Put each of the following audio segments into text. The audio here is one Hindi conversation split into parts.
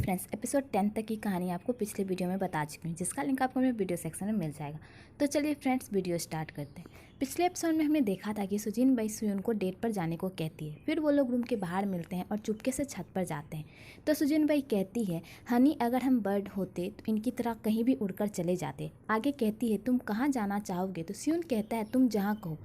फ्रेंड्स, एपिसोड 10 तक की कहानी आपको पिछले वीडियो में बता चुकी हूँ, जिसका लिंक आपको मेरे वीडियो सेक्शन में मिल जाएगा। तो चलिए फ्रेंड्स, वीडियो स्टार्ट करते हैं। पिछले एपिसोड में हमने देखा था कि सुजीन बाई सुयन को डेट पर जाने को कहती है। फिर वो लोग रूम के बाहर मिलते हैं और चुपके से छत पर जाते हैं। तो सुजीन बाई कहती है, हनी, अगर हम बर्ड होते तो इनकी तरह कहीं भी उड़कर चले जाते। आगे कहती है, तुम कहाँ जाना चाहोगे? तो सुयन कहता है, तुम जहाँ कहो।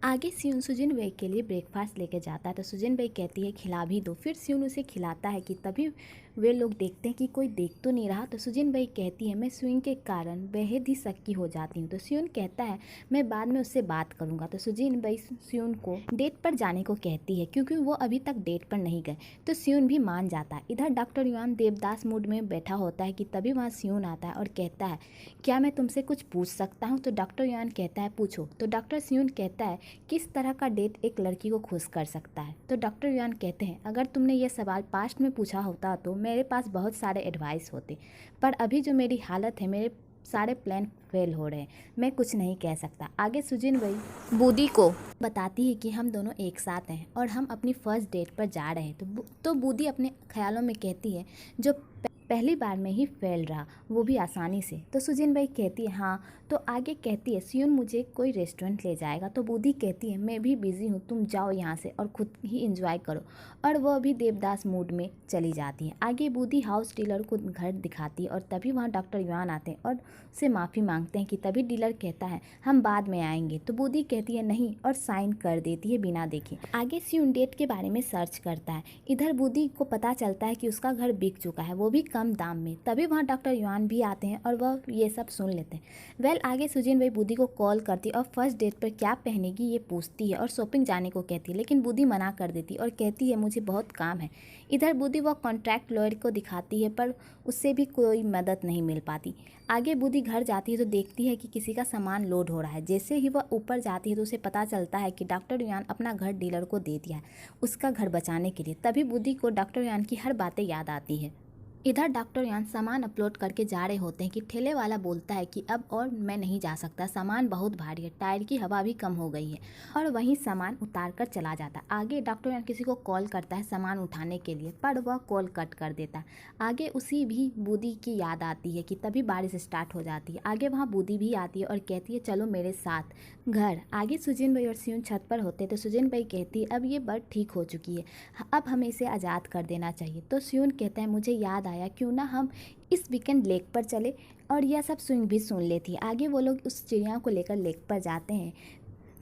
आगे सुयन सुजीन बाई के लिए ब्रेकफास्ट लेके जाता है। तो सुजीन बाई कहती है, खिला भी दो। फिर सुयन उसे खिलाता है कि तभी वे लोग देखते हैं कि कोई देख तो नहीं रहा। तो सुजीन बाई कहती है, मैं सुयन के कारण बेहद ही शक्की हो जाती हूँ। तो सुयन कहता है, मैं बाद में उससे बात करूँगा। तो सुजीन बाई सुयन को डेट पर जाने को कहती है, क्योंकि वो अभी तक डेट पर नहीं गए। तो सुयन भी मान जाता है। इधर डॉक्टर युआन देवदास मूड में बैठा होता है कि तभी वहाँ सुयन आता है और कहता है, क्या मैं तुमसे कुछ पूछ सकता हूँ? तो डॉक्टर युआन कहता है, पूछो। तो डॉक्टर सुयन कहता है, किस तरह का डेट एक लड़की को खुश कर सकता है? तो डॉक्टर युआन कहते हैं, अगर तुमने ये सवाल पास्ट में पूछा होता तो मेरे पास बहुत सारे एडवाइस होते, पर अभी जो मेरी हालत है, मेरे सारे प्लान फेल हो रहे हैं, मैं कुछ नहीं कह सकता। आगे सुजीन बाई बूदी को बताती है कि हम दोनों एक साथ हैं और हम अपनी फर्स्ट डेट पर जा रहे हैं। तो बूदी अपने ख्यालों में कहती है, जो पहली बार में ही फेल रहा, वो भी आसानी से। तो सुजीन बाई कहती है, हाँ। तो आगे कहती है, सुयन मुझे कोई रेस्टोरेंट ले जाएगा। तो बूदी कहती है, मैं भी बिजी हूँ, तुम जाओ यहाँ से और खुद ही इंजॉय करो। और वह भी देवदास मूड में चली जाती है। आगे बूदी हाउस डीलर को घर दिखाती है और तभी वहाँ डॉक्टर युआन आते हैं और उससे माफ़ी मांगते हैं कि तभी डीलर कहता है, हम बाद में आएंगे। तो बूदी कहती है, नहीं, और साइन कर देती है बिना देखे। आगे सुयन डेट के बारे में सर्च करता है। इधर बूदी को पता चलता है कि उसका घर बिक चुका है, वो भी कम दाम में। तभी वहाँ डॉक्टर युआन भी आते हैं और वह ये सब सुन लेते हैं। आगे सुजीन बाई बूदी को कॉल करती और फर्स्ट डेट पर क्या पहनेगी ये पूछती है और शॉपिंग जाने को कहती है, लेकिन बूदी मना कर देती और कहती है, मुझे बहुत काम है। इधर बूदी वह कॉन्ट्रैक्ट लॉयर को दिखाती है, पर उससे भी कोई मदद नहीं मिल पाती। आगे बूदी घर जाती है तो देखती है कि किसी का सामान लोड हो रहा है। जैसे ही वह ऊपर जाती है तो उसे पता चलता है कि डॉक्टर युआन अपना घर डीलर को दे दिया है, उसका घर बचाने के लिए। तभी बूदी को डॉक्टर युआन की हर बातें याद आती है। इधर डॉक्टर यान सामान अपलोड करके जा रहे होते हैं कि ठेले वाला बोलता है कि अब और मैं नहीं जा सकता, सामान बहुत भारी है, टायर की हवा भी कम हो गई है, और वहीं सामान उतार कर चला जाता है। आगे डॉक्टर यान किसी को कॉल करता है सामान उठाने के लिए, पर वह कॉल कट कर देता है। आगे उसी भी बूदी की याद आती है कि तभी बारिश स्टार्ट हो जाती है। आगे वहाँ बूदी भी आती है और कहती है, चलो मेरे साथ घर। आगे सुजीन बाई और सुयन छत पर होते तो सुजीन बाई कहती है, अब ये बर्ड ठीक हो चुकी है, अब हमें इसे आज़ाद कर देना चाहिए। तो सुयन कहता है, मुझे याद आया, क्यों ना हम इस वीकेंड लेक पर चले। और यह सब सुयन भी सुन लेती है। आगे वो लोग उस चिड़िया को लेकर लेक पर जाते हैं।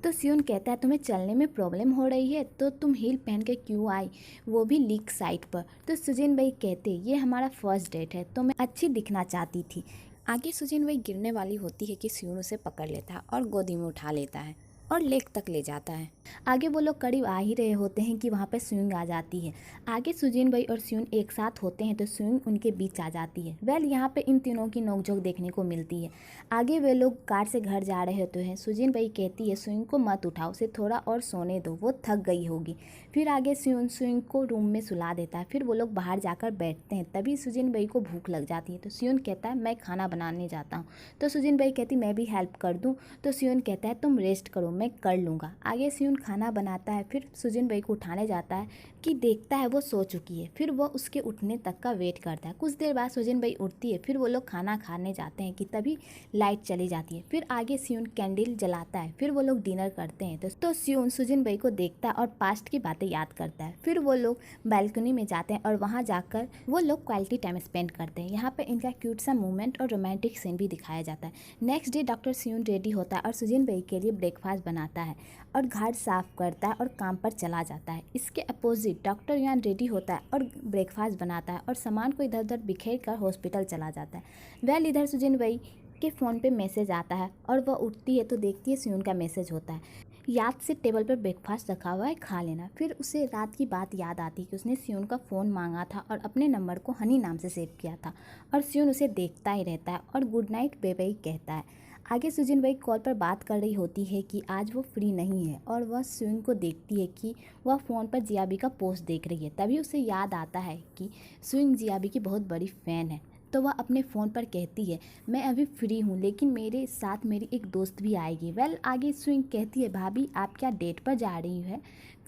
तो सुयन कहता है, तुम्हें चलने में प्रॉब्लम हो रही है तो तुम हील पहन के क्यों आई, वो भी लीक साइड पर? तो सुजीन बाई कहते, ये हमारा फर्स्ट डेट है तो मैं अच्छी दिखना चाहती थी। आगे सुजीन बाई गिरने वाली होती है कि सुयन उसे पकड़ लेता है और गोदी में उठा लेता है और लेक तक ले जाता है। आगे वो लोग करीब आ ही रहे होते हैं कि वहाँ पे सुयन आ जाती है। आगे सुजीन बाई और सुयन एक साथ होते हैं तो सुयन उनके बीच आ जाती है। यहाँ पे इन तीनों की नोकझोंक देखने को मिलती है। आगे वे लोग कार से घर जा रहे होते हैं। सुजीन बाई कहती है, सुयन को मत उठाओ, उसे थोड़ा और सोने दो, वो थक गई होगी। फिर आगे सुयन को रूम में सुला देता है। फिर वो लोग बाहर जाकर बैठते हैं। तभी सुजीन बाई को भूख लग जाती है। तो सुयन कहता है, मैं खाना बनाने जाता हूँ। तो सुजीन बाई कहती, मैं भी हेल्प कर दूँ? तो सुयन कहता है, तुम रेस्ट करो, मैं कर लूँगा। आगे सुयन खाना बनाता है। फिर सुजीन बाई को उठाने जाता है कि देखता है वो सो चुकी है। फिर वह उसके उठने तक का वेट करता है। कुछ देर बाद सुजीन बाई उठती है। फिर वो लोग खाना खाने जाते हैं कि तभी लाइट चली जाती है। फिर आगे सुयन कैंडल जलाता है। फिर वो लोग डिनर करते हैं। तो सुयन सुजीन बाई को देखता है और पास्ट की बातें याद करता है। फिर वो लोग बालकनी में जाते हैं और वहाँ जाकर वो लोग क्वालिटी टाइम स्पेंड करते हैं। यहाँ पर इनका क्यूट सा मूवमेंट और रोमांटिक सीन भी दिखाया जाता है। नेक्स्ट डे डॉक्टर सुयन रेडी होता है और सुजीन बाई के लिए ब्रेकफास्ट बनाता है और घर साफ करता है और काम पर चला जाता है। इसके अपोजिट डॉक्टर युआन रेडी होता है और ब्रेकफास्ट बनाता है और सामान को इधर उधर बिखेर कर हॉस्पिटल चला जाता है। इधर सुजीन बाई के फ़ोन पे मैसेज आता है और वह उठती है तो देखती है सुयन का मैसेज होता है, याद से टेबल पर ब्रेकफास्ट रखा हुआ है, खा लेना। फिर उसे रात की बात याद आती है कि उसने सुयन का फ़ोन मांगा था और अपने नंबर को हनी नाम से सेव किया था, और सुयन उसे देखता ही रहता है और गुड नाइट बेबी कहता है। आगे सुजीन बाई कॉल पर बात कर रही होती है कि आज वो फ्री नहीं है और वह सुयन को देखती है कि वह फ़ोन पर जियाबी का पोस्ट देख रही है। तभी उसे याद आता है कि सुयन जियाबी की बहुत बड़ी फ़ैन है। तो वह अपने फ़ोन पर कहती है, मैं अभी फ्री हूँ लेकिन मेरे साथ मेरी एक दोस्त भी आएगी। आगे सुयन कहती है, भाभी आप क्या डेट पर जा रही है?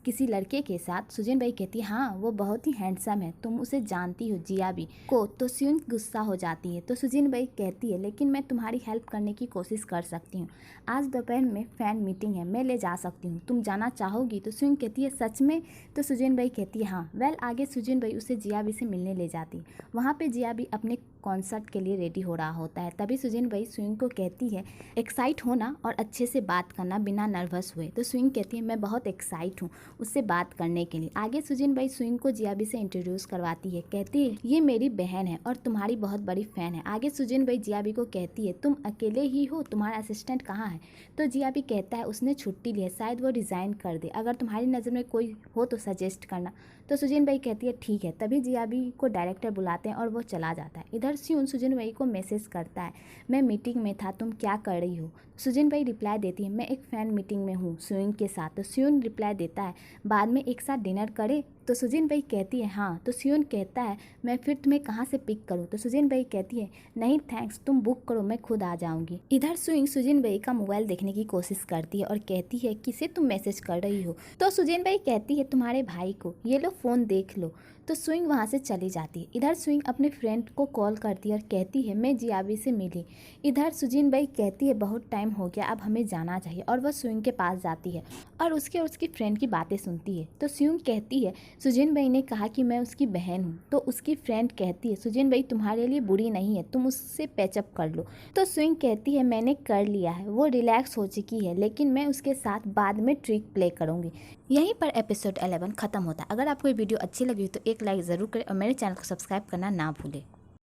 किसी लड़के के साथ। सुजैन बाई कहती है हाँ वो बहुत ही हैंडसम है, तुम उसे जानती हो जियाबी को। तो सुयुन गुस्सा हो जाती है। तो सुजैन बाई कहती है लेकिन मैं तुम्हारी हेल्प करने की कोशिश कर सकती हूँ। आज दोपहर में फैन मीटिंग है, मैं ले जा सकती हूँ, तुम जाना चाहोगी? तो सुयुन कहती है सच में? तो सुजैन बाई कहती है हाँ। वेल आगे सुजैन बाई उसे जियाबी से मिलने ले जाती है। वहाँ पे जियाबी अपने कॉन्सर्ट के लिए रेडी हो रहा होता है। तभी सुजैन बाई सुयुन को कहती है एक्साइट होना और अच्छे से बात करना बिना नर्वस हुए। तो सुयुन कहती है मैं बहुत एक्साइट हूँ उससे बात करने के लिए। आगे सुजैन बाई सुयुन को जियाबी से इंट्रोड्यूस करवाती है। कहती है ये मेरी बहन है और तुम्हारी बहुत बड़ी फ़ैन है। आगे सुजैन बाई जियाबी को कहती है तुम अकेले ही हो, तुम्हारा असिस्टेंट कहाँ है? तो जियाबी कहता है उसने छुट्टी ली है, शायद वो रिज़ाइन कर दे, अगर तुम्हारी नज़र में कोई हो तो सजेस्ट करना। तो सुजैन बाई कहती है ठीक है। तभी जियाबी को डायरेक्टर बुलाते हैं और वो चला जाता है। इधर सुयुन सुजैन बाई को मैसेज करता है मैं मीटिंग में था, तुम क्या कर रही हो? सुजैन बाई रिप्लाई देती है मैं एक फ़ैन मीटिंग में हूँ सुयुन के साथ। तो सुयुन रिप्लाई देता है बाद में एक साथ डिनर करें? तो सुजैन बाई कहती है हाँ। तो सुयुन कहता है मैं फिर तुम्हें कहाँ से पिक करूँ? तो सुजैन बाई कहती है नहीं थैंक्स, तुम बुक करो, मैं खुद आ जाऊँगी। इधर सुयुन सुजैन बाई का मोबाइल देखने की कोशिश करती है और कहती है किसे तुम मैसेज कर रही हो? तो सुजैन बाई कहती है तुम्हारे भाई को, ये लो फ़ोन देख लो। तो सुयुन वहाँ से चली जाती है। इधर सुयुन अपने फ्रेंड को कॉल करती है और कहती है मैं जियाबी से मिली। इधर सुजैन बाई कहती है बहुत टाइम हो गया, अब हमें जाना चाहिए, और वह सुयुन के पास जाती है और उसकी फ्रेंड की बातें सुनती है। तो सुयुन कहती है सुजैन बाई ने कहा कि मैं उसकी बहन हूँ। तो उसकी फ्रेंड कहती है सुजैन बाई तुम्हारे लिए बुरी नहीं है, तुम उससे पैचअप कर लो। तो सुयुन कहती है मैंने कर लिया है, वो रिलैक्स हो चुकी है, लेकिन मैं उसके साथ बाद में ट्रिक प्ले करूँगी। यहीं पर एपिसोड 11 खत्म होता है। अगर आपको ये वीडियो अच्छी लगी तो एक लाइक ज़रूर करें और मेरे चैनल को सब्सक्राइब करना ना भूलें।